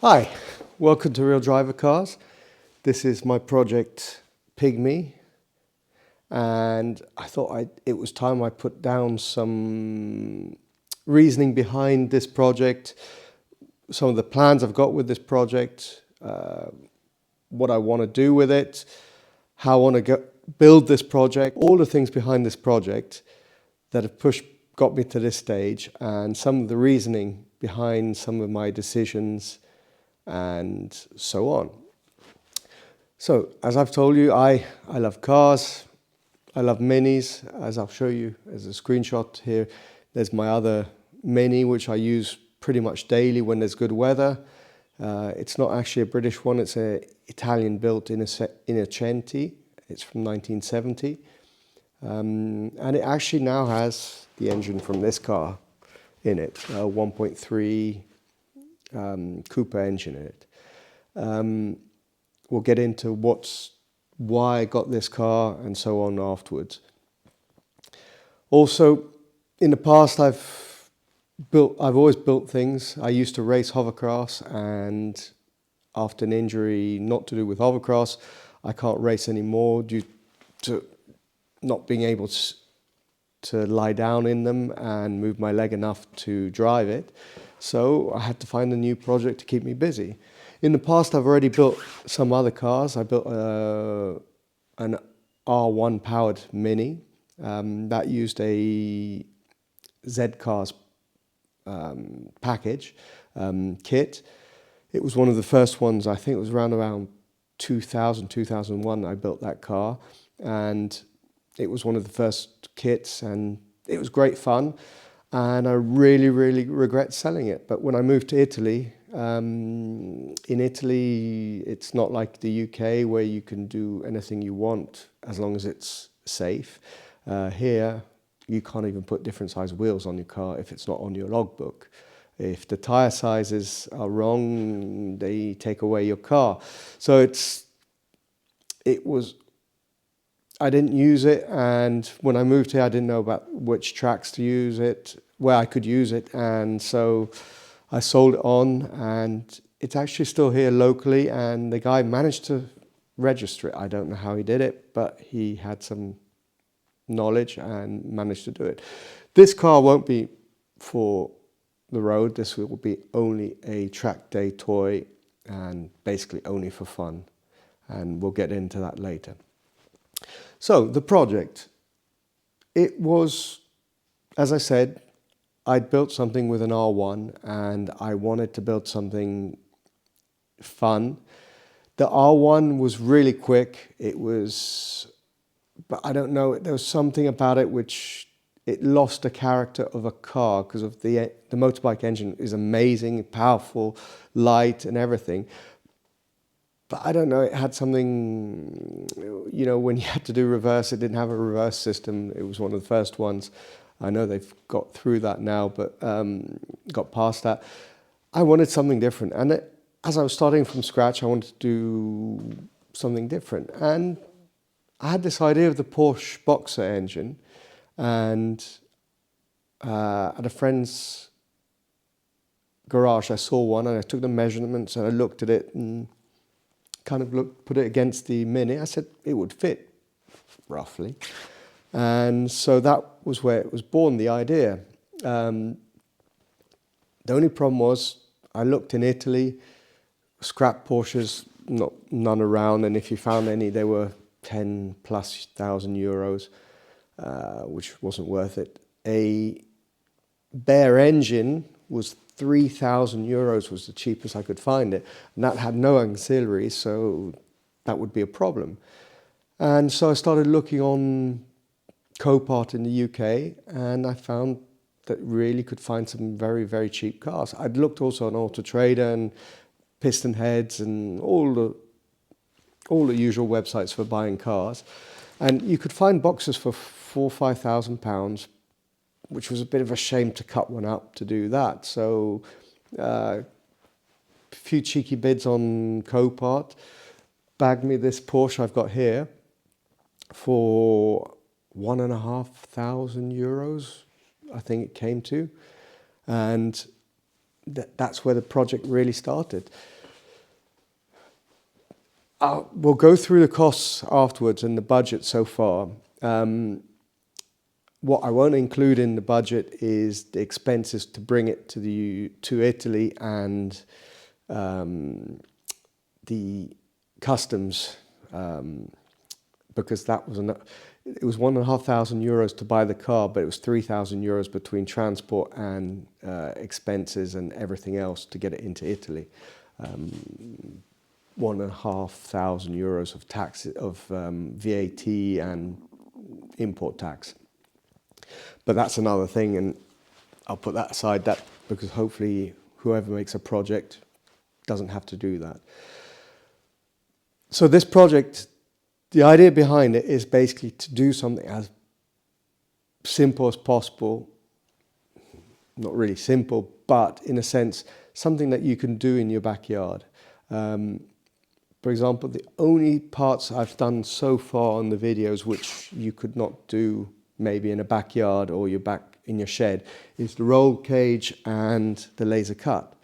Hi, welcome to Real Driver Cars. This is my project PigMi, and I thought it was time I put down some reasoning behind this project, some of the plans I've got with this project, what I want to do with it, how I want to build this project, all the things behind this project that have got me to this stage, and some of the reasoning behind some of my decisions and so on. So, as I've told you, I love cars, I love Minis, as I'll show you as a screenshot here. There's my other Mini, which I use pretty much daily when there's good weather. It's not actually a British one, it's an Italian built Innocenti. It's from 1970. And it actually now has the engine from this car in it, a 1.3 Cooper engine in it. We'll get into why I got this car and so on afterwards. Also, in the past, I've always built things. I used to race hovercross, and after an injury not to do with hovercross, I can't race anymore due to not being able to lie down in them and move my leg enough to drive it. So I had to find a new project to keep me busy. In the past, I've already built some other cars. I built an R1 powered Mini that used a Z-Cars package kit. It was one of the first ones. I think it was around 2000, 2001 I built that car, and it was one of the first kits, and it was great fun, and I really regret selling it. But when I moved to Italy, in Italy it's not like the UK where you can do anything you want as long as it's safe. Here you can't even put different size wheels on your car if it's not on your logbook. If the tire sizes are wrong, they take away your car. So I didn't use it, and when I moved here I didn't know about which tracks to use it, where I could use it, and so I sold it on, and it's actually still here locally, and the guy managed to register it. I don't know how he did it, but he had some knowledge and managed to do it. This car won't be for the road. This will be only a track day toy and basically only for fun, and we'll get into that later. So the project, it was, as I said, I'd built something with an R1 and I wanted to build something fun. The R1 was really quick. But I don't know, there was something about it which it lost the character of a car because of the motorbike engine is amazing, powerful, light and everything. But I don't know, it had something, when you had to do reverse, it didn't have a reverse system. It was one of the first ones. I know they've got through that now, but got past that. I wanted something different. And as I was starting from scratch, I wanted to do something different. And I had this idea of the Porsche Boxer engine. And at a friend's garage, I saw one and I took the measurements and I looked at it and kind of put it against the Mini. I said it would fit roughly, and so that was where it was born, the idea. The only problem was I looked in Italy, scrap Porsches, none around, and if you found any, they were 10,000+ euros, which wasn't worth it. A bare engine was 3,000 euros was the cheapest I could find it, and that had no auxiliaries, so that would be a problem. And so I started looking on Copart in the UK, and I found that really could find some very cheap cars. I'd looked also on Auto Trader and Piston Heads and all the usual websites for buying cars, and you could find boxes for £4,000 or £5,000, which was a bit of a shame to cut one up to do that. So a few cheeky bids on Copart bagged me this Porsche I've got here for €1,500, I think it came to. And that's where the project really started. We'll go through the costs afterwards and the budget so far. What I won't include in the budget is the expenses to bring it to Italy and the customs, because that was it was €1,500 to buy the car, but it was €3,000 between transport and expenses and everything else to get it into Italy. €1,500 of tax, of VAT and import tax. But that's another thing, and I'll put that aside, that because hopefully whoever makes a project doesn't have to do that. So this project, the idea behind it is basically to do something as simple as possible. Not really simple, but in a sense, something that you can do in your backyard. For example, the only parts I've done so far on the videos which you could not do maybe in a backyard or in your shed is the roll cage and the laser cut.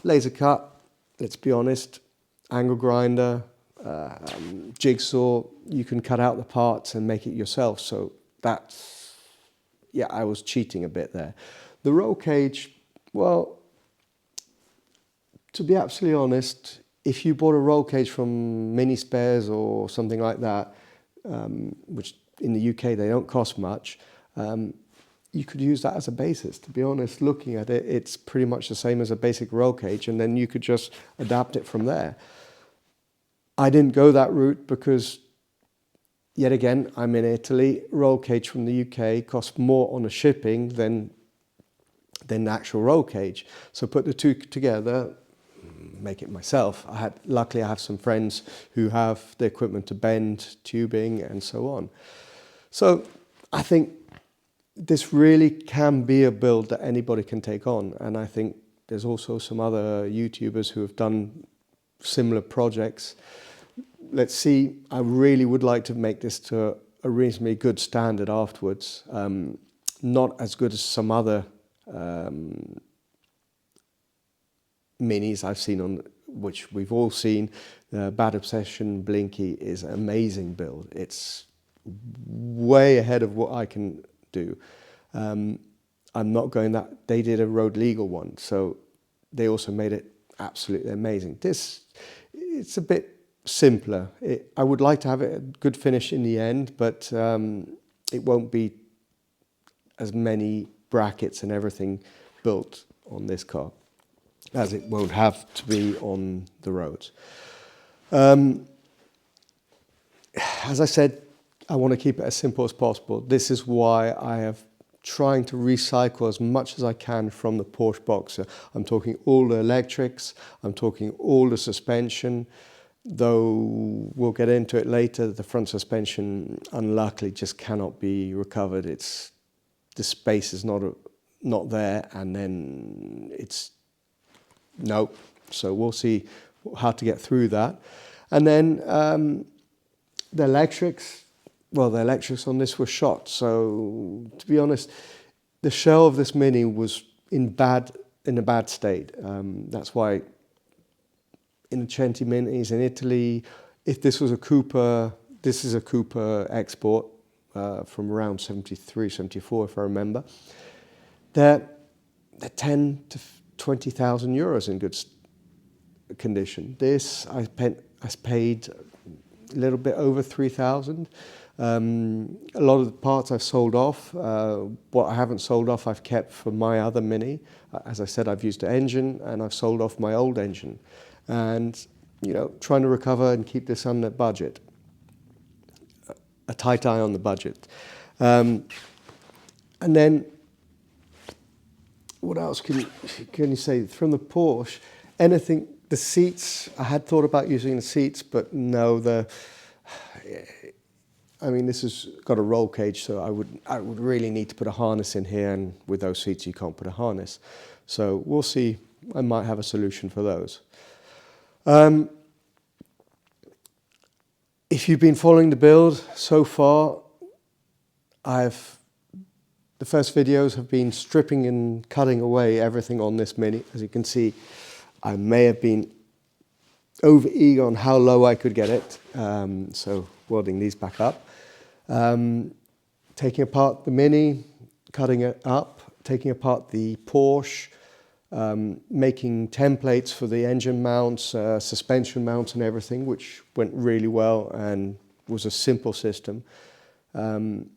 Laser cut, let's be honest, angle grinder, jigsaw, you can cut out the parts and make it yourself. So that's, yeah, I was cheating a bit there. The roll cage, well, to be absolutely honest, if you bought a roll cage from Mini Spares or something like that, which in the UK they don't cost much, you could use that as a basis. To be honest, looking at it, it's pretty much the same as a basic roll cage, and then you could just adapt it from there. I didn't go that route because, yet again, I'm in Italy. Roll cage from the UK costs more on the shipping than the actual roll cage. So put the two together, make it myself. Luckily I have some friends who have the equipment to bend tubing and so on. So I think this really can be a build that anybody can take on, and I think there's also some other YouTubers who have done similar projects. Let's see, I really would like to make this to a reasonably good standard afterwards. Not as good as some other minis I've seen, on which we've all seen. Bad Obsession Blinky is an amazing build. It's way ahead of what I can do. I'm not going that. They did a road legal one, so they also made it absolutely amazing. It's a bit simpler. I would like to have it a good finish in the end, but it won't be as many brackets and everything built on this car as it won't have to be on the roads. As I said, I want to keep it as simple as possible. This is why I have trying to recycle as much as I can from the Porsche Boxer. I'm talking all the electrics, I'm talking all the suspension, though we'll get into it later. The front suspension unluckily just cannot be recovered. The space is not there, and then it's nope. So we'll see how to get through that. And then the electrics, well, the electrics on this were shot. So to be honest, the shell of this Mini was in a bad state. That's why in the Centi Minis in Italy, if this was a Cooper, this is a Cooper export from around 73, 74, if I remember. They're 10 to 20,000 euros in good condition. This I paid a little bit over 3,000. A lot of the parts I've sold off. What I haven't sold off I've kept for my other Mini. As I said, I've used the engine and I've sold off my old engine. And, you know, trying to recover and keep this under budget. A tight eye on the budget. And then, what else can you say? From the Porsche, anything, the seats, I had thought about using the seats, but no, I mean, this has got a roll cage, so I would really need to put a harness in here, and with those seats you can't put a harness. So we'll see, I might have a solution for those. If you've been following the build so far, I've the first videos have been stripping and cutting away everything on this Mini. As you can see, I may have been over eager on how low I could get it, so welding these back up. Taking apart the Mini, cutting it up, taking apart the Porsche, making templates for the engine mounts, suspension mounts and everything, which went really well and was a simple system. To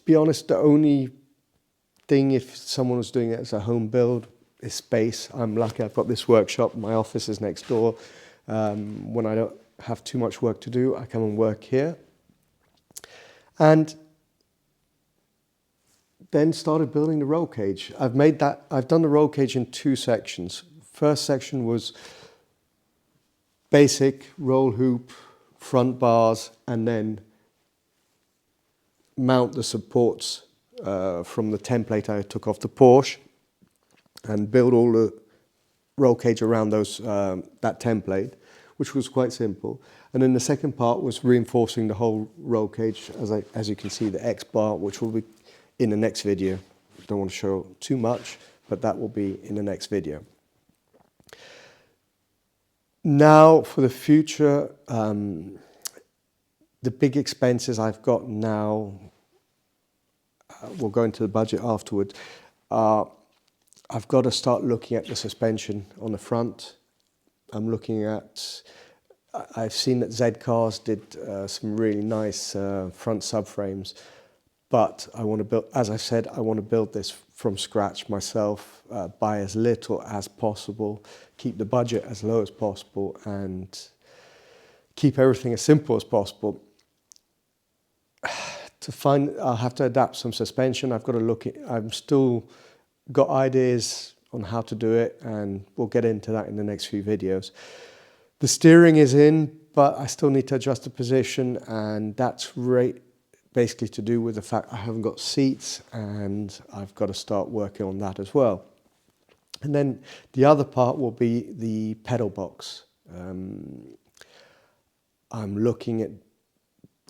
be honest, the only thing, if someone was doing it as a home build, is space. I'm lucky I've got this workshop. My office is next door. When I don't have too much work to do, I come and work here. And then started building the roll cage. I've done the roll cage in 2 sections. First section was basic roll hoop, front bars, and then mount the supports from the template I took off the Porsche, and build all the roll cage around that template, which was quite simple. And then the second part was reinforcing the whole roll cage, as you can see, the X bar, which will be in the next video. Don't want to show too much, but that will be in the next video. Now for the future, the big expenses I've got now, we'll go into the budget afterwards. I've got to start looking at the suspension on the front. I've seen that Z Cars did some really nice front subframes, but I want to build, as I said, I want to build this from scratch myself, buy as little as possible, keep the budget as low as possible, and keep everything as simple as possible. I'll have to adapt some suspension. I've got to look at, I'm still got ideas on how to do it, and we'll get into that in the next few videos. The steering is in, but I still need to adjust the position, and that's basically to do with the fact I haven't got seats, and I've got to start working on that as well. And then the other part will be the pedal box. I'm looking at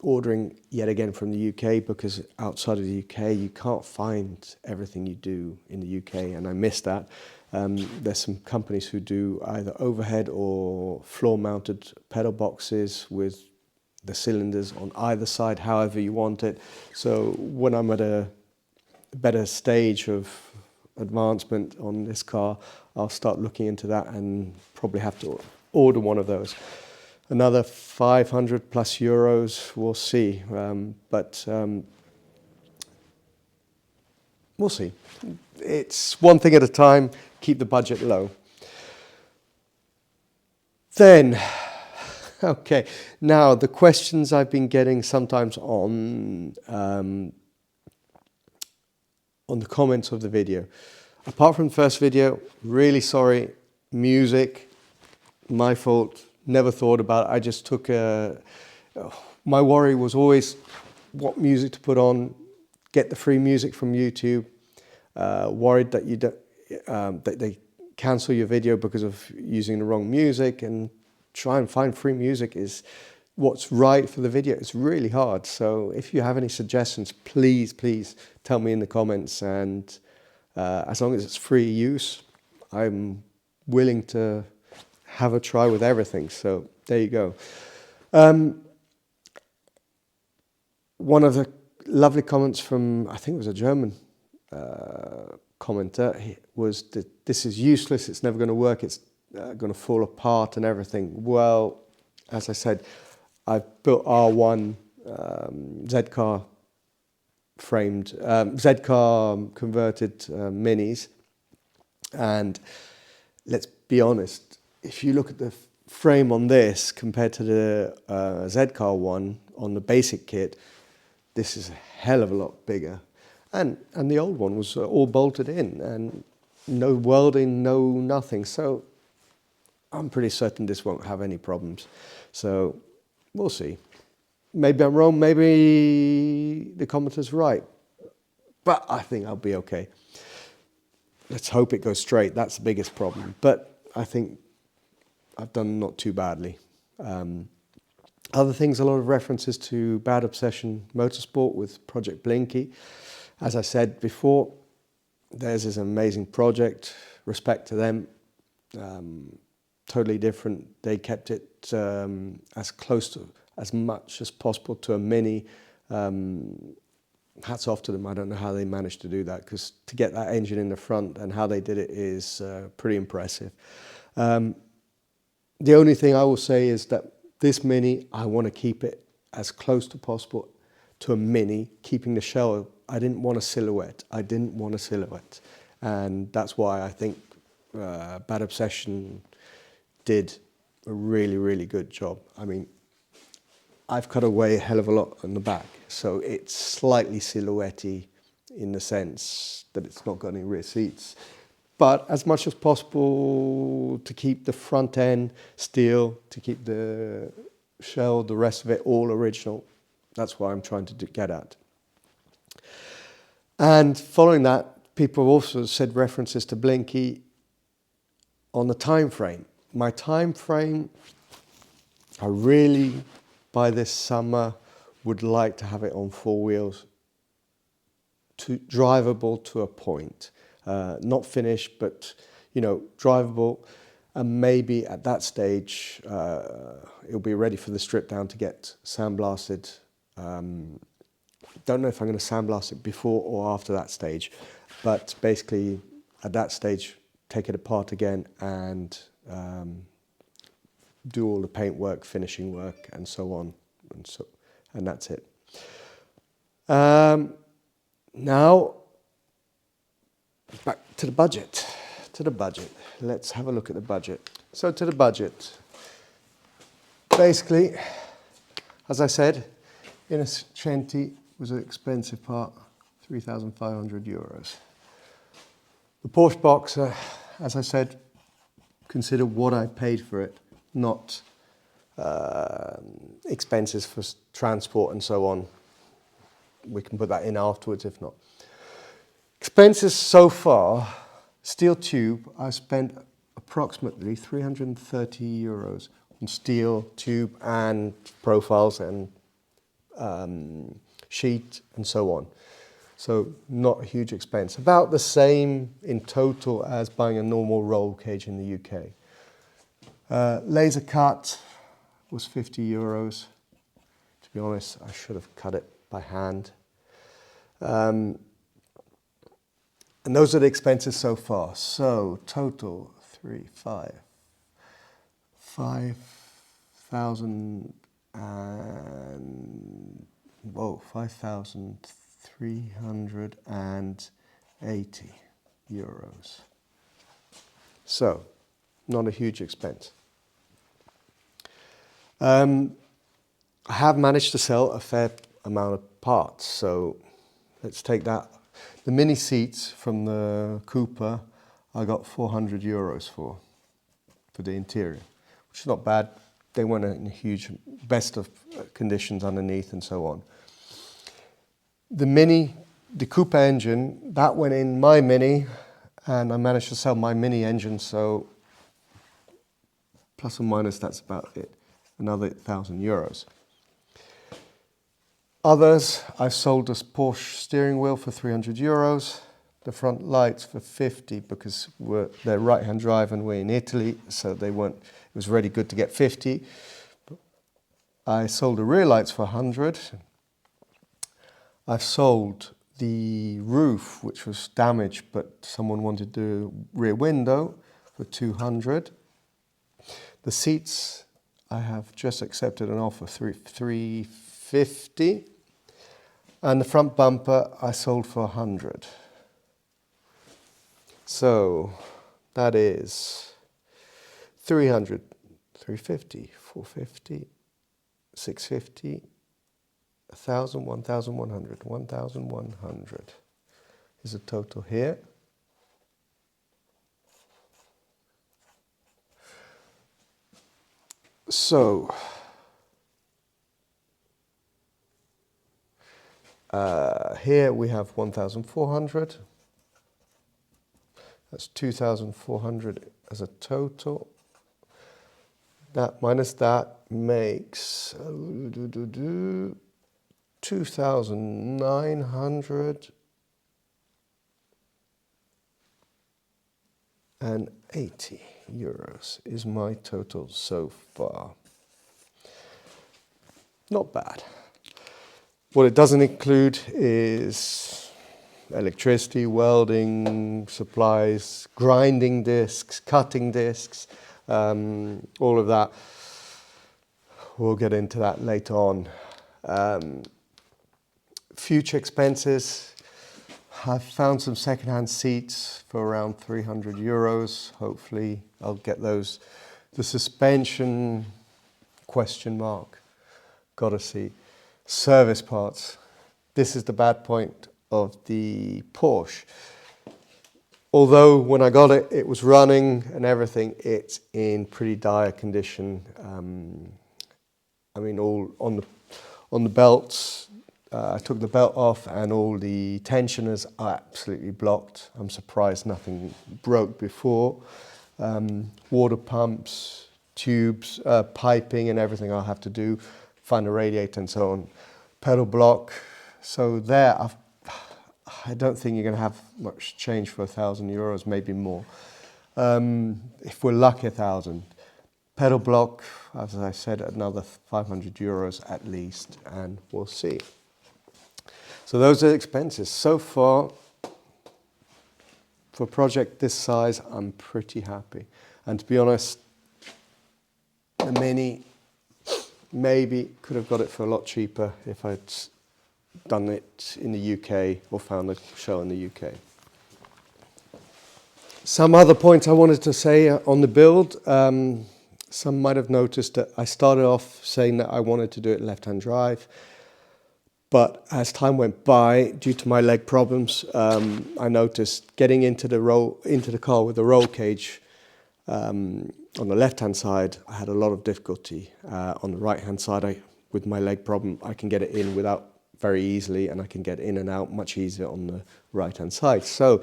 ordering yet again from the UK, because outside of the UK you can't find everything you do in the UK, and I miss that. There's some companies who do either overhead or floor mounted pedal boxes with the cylinders on either side, however you want it. So when I'm at a better stage of advancement on this car, I'll start looking into that and probably have to order one of those. Another 500 plus euros, we'll see, but we'll see. It's one thing at a time, keep the budget low. Then, okay, now the questions I've been getting sometimes on the comments of the video. Apart from the first video, really sorry, music, my fault. Never thought about it. I just took my worry was always what music to put on, get the free music from YouTube, worried that that they cancel your video because of using the wrong music, and try and find free music is what's right for the video. It's really hard. So if you have any suggestions, please tell me in the comments, and as long as it's free use, I'm willing to have a try with everything. So there you go. One of the lovely comments from, I think it was a German commenter, was that this is useless, it's never going to work, it's going to fall apart and everything. Well, as I said, I've built R1 Z-car framed, Z-car converted minis, and let's be honest, if you look at the frame on this compared to the Z-car one on the basic kit, this is a hell of a lot bigger. And the old one was all bolted in, and no welding, no nothing. So I'm pretty certain this won't have any problems. So we'll see. Maybe I'm wrong, maybe the commenter's right, but I think I'll be okay. Let's hope it goes straight. That's the biggest problem. But I think I've done not too badly. Other things, a lot of references to Bad Obsession Motorsport with Project Blinky. As I said before, theirs is an amazing project. Respect to them. Totally different. They kept it as close to, as much as possible to a Mini. Hats off to them. I don't know how they managed to do that, because to get that engine in the front and how they did it is pretty impressive. The only thing I will say is that this Mini, I want to keep it as close to possible to a Mini, keeping the shell. I didn't want a silhouette. And that's why I think Bad Obsession did a really, really good job. I mean, I've cut away a hell of a lot on the back, so it's slightly silhouette-y in the sense that it's not got any rear seats. But as much as possible to keep the front end steel, to keep the shell, the rest of it all original. That's what I'm trying to get at. And following that, people also said references to Blinky on the time frame. My time frame, I really, by this summer, would like to have it on four wheels, drivable to a point. Not finished, but drivable, and maybe at that stage it'll be ready for the strip down to get sandblasted. Don't know if I'm going to sandblast it before or after that stage, but basically at that stage take it apart again and do all the paint work, finishing work, and so on, and that's it. Now, back to the budget. Let's have a look at the budget. So to the budget. Basically, as I said, Innocenti was an expensive part, 3,500 euros. The Porsche Boxer, as I said, consider what I paid for it, not expenses for transport and so on. We can put that in afterwards if not. Expenses so far, steel tube, I spent approximately 330 euros on steel tube and profiles and sheet and so on. So not a huge expense. About the same in total as buying a normal roll cage in the UK. Laser cut was 50 euros. To be honest, I should have cut it by hand. And those are the expenses so far. So total 5,380 euros. So not a huge expense. I have managed to sell a fair amount of parts, so let's take that. The mini seats from the Cooper I got 400 euros for the interior, which is not bad. They weren't in huge best of conditions underneath and so on. The Cooper engine, that went in my Mini, and I managed to sell my Mini engine, so plus or minus that's about it, another 1,000 euros. Others, I sold this Porsche steering wheel for 300 euros, the front lights for 50 because they're right-hand drive and we're in Italy, so it was really good to get 50. I sold the rear lights for 100. I've sold the roof, which was damaged, but someone wanted the rear window for 200. The seats, I have just accepted an offer for 350. And the front bumper I sold for 100. So that is 300, 350, 450, 650, 1,000, 1,100, 1,100 is the total here. So here we have 1,400. That's 2,400 as a total. That minus that makes 2,900 €180 is my total so far. Not bad. What it doesn't include is electricity, welding, supplies, grinding discs, cutting discs, all of that. We'll get into that later on. Future expenses. I've found some second-hand seats for around €300. Hopefully I'll get those. The suspension, question mark, gotta see. Service parts. This is the bad point of the Porsche. Although when I got it, it was running and everything, it's in pretty dire condition. I mean, all on the belts, I took the belt off and all the tensioners are absolutely blocked. I'm surprised nothing broke before. Water pumps, tubes, piping and everything I'll have to do, find a radiator and so on. Pedal block. So there, I don't think you're going to have much change for €1,000, maybe more. If we're lucky, 1,000. Pedal block, as I said, another €500 at least, and we'll see. So those are expenses. So far, for a project this size, I'm pretty happy. And to be honest, the Mini maybe could have got it for a lot cheaper if I'd done it in the UK or found a show in the UK. Some other points I wanted to say on the build. Some might have noticed that I started off saying that I wanted to do it left-hand drive. But as time went by, due to my leg problems, I noticed getting into the car with the roll cage on the left-hand side, I had a lot of difficulty. On the right-hand side, with my leg problem, I can get it in without very easily, and I can get in and out much easier on the right-hand side. So,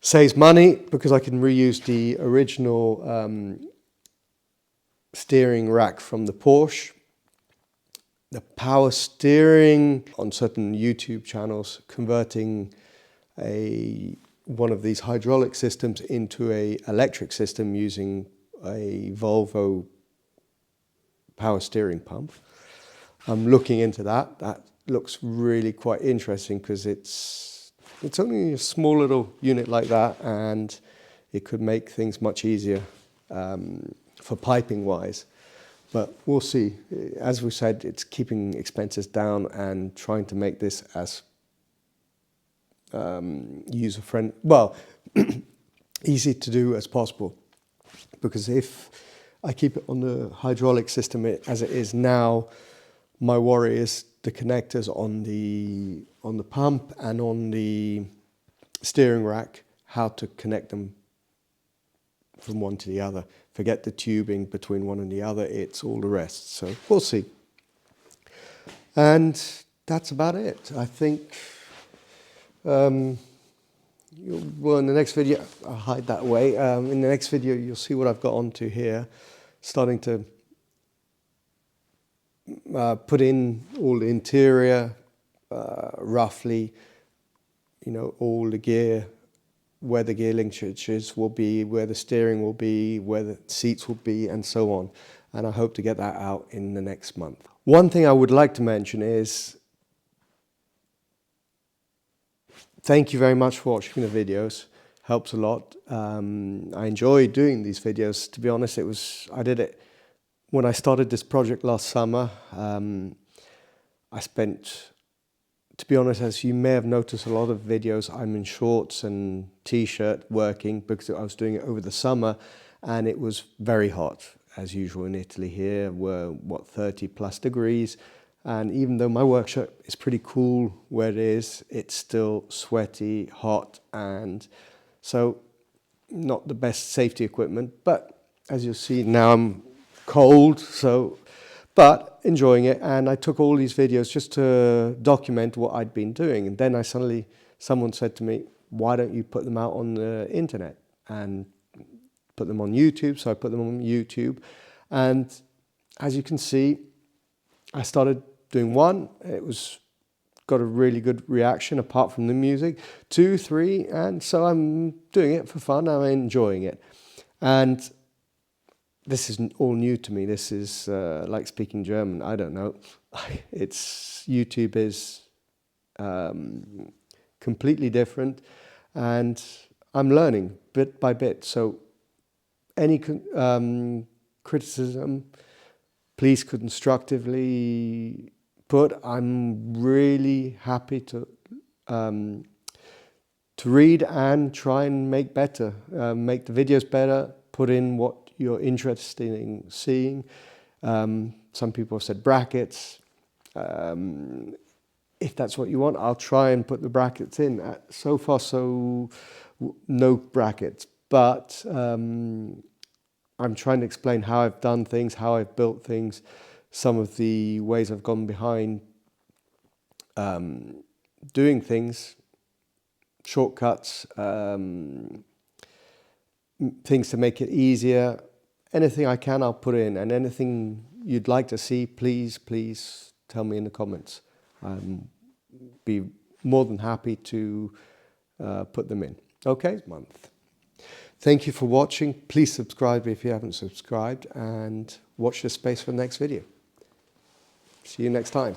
saves money because I can reuse the original steering rack from the Porsche. The power steering on certain YouTube channels, converting one of these hydraulic systems into an electric system using a Volvo power steering pump. I'm looking into that. That looks really quite interesting because it's only a small little unit like that, and it could make things much easier for piping wise. But we'll see. As we said, it's keeping expenses down and trying to make this as user-friendly, well, easy to do as possible. Because if I keep it on the hydraulic system as it is now, my worry is the connectors on the pump and on the steering rack, how to connect them from one to the other. Forget the tubing between one and the other, it's all the rest. So we'll see. And that's about it. I think, well, in the next video, I'll hide that away. In the next video, you'll see what I've got onto here. Starting to put in all the interior, roughly, all the gear, where the gear linkages will be, where the steering will be, where the seats will be, and so on. And I hope to get that out in the next month. One thing I would like to mention is, thank you very much for watching the videos. Helps a lot. I enjoy doing these videos. To be honest, I did it when I started this project last summer. I spent, to be honest, as you may have noticed, a lot of videos I'm in shorts and t-shirt working because I was doing it over the summer, and it was very hot as usual in Italy. Here were 30 plus degrees, and even though my workshop is pretty cool where it is, it's still sweaty, hot, and so not the best safety equipment. But as you'll see now, I'm cold, but enjoying it. And I took all these videos just to document what I'd been doing. And then someone said to me, why don't you put them out on the internet and put them on YouTube? So I put them on YouTube. And as you can see, I started doing one. It was got a really good reaction apart from the music. 2, 3, and so I'm doing it for fun. I'm enjoying it. And this is all new to me. This is like speaking German. I don't know. YouTube is completely different, and I'm learning bit by bit. So any criticism, please constructively put. I'm really happy to read and try and make better, make the videos better, put in what you're interested in seeing. Some people have said brackets. If that's what you want, I'll try and put the brackets in. So far, no brackets, but I'm trying to explain how I've done things, how I've built things, some of the ways I've gone behind doing things, shortcuts, things to make it easier. Anything I can, I'll put in, and anything you'd like to see, please tell me in the comments. Be more than happy to put them in. Okay, month. Thank you for watching. Please subscribe if you haven't subscribed, and watch this space for the next video. See you next time.